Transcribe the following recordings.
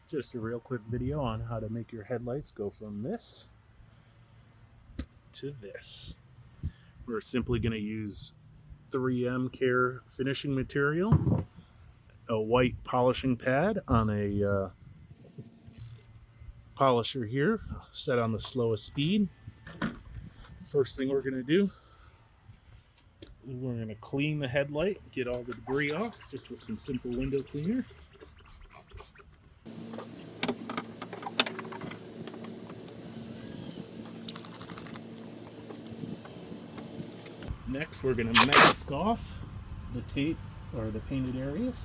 Just a real quick video on how to make your headlights go from this to this. We're simply going to use 3M Care finishing material, a white polishing pad on a polisher here, set on the slowest speed. First thing we're going to do, we're going to clean the headlight, get all the debris off just with some simple window cleaner. Next, we're going to mask off the tape or the painted areas.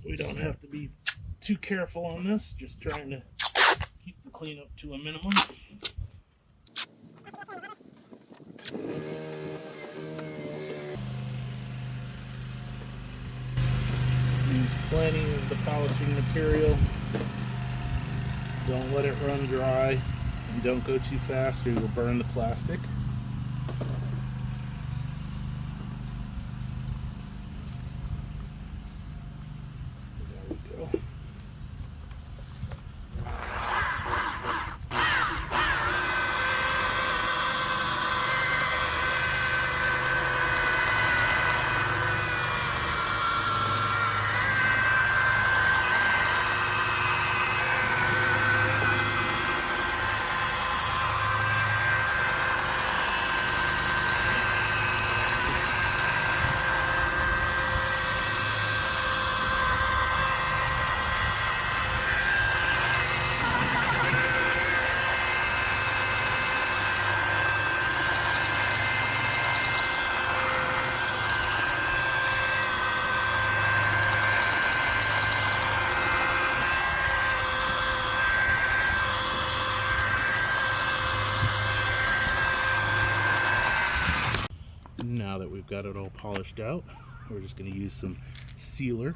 We don't have to be too careful on this, just trying to keep the cleanup to a minimum. Use plenty of the polishing material. Don't let it run dry, and don't go too fast or you'll burn the plastic. There we go. Now that we've got it all polished out, we're just going to use some sealer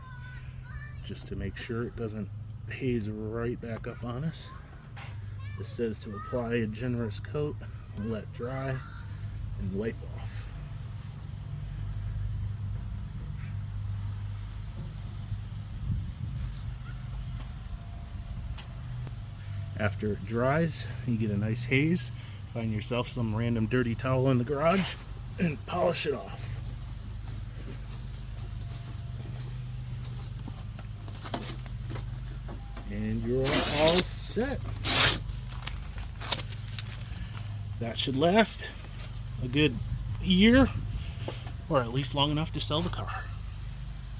just to make sure it doesn't haze right back up on us. This says to apply a generous coat, let dry, and wipe off. After it dries, you get a nice haze. Find yourself some random dirty towel in the garage and polish it off. And you're all set. That should last a good year, or at least long enough to sell the car.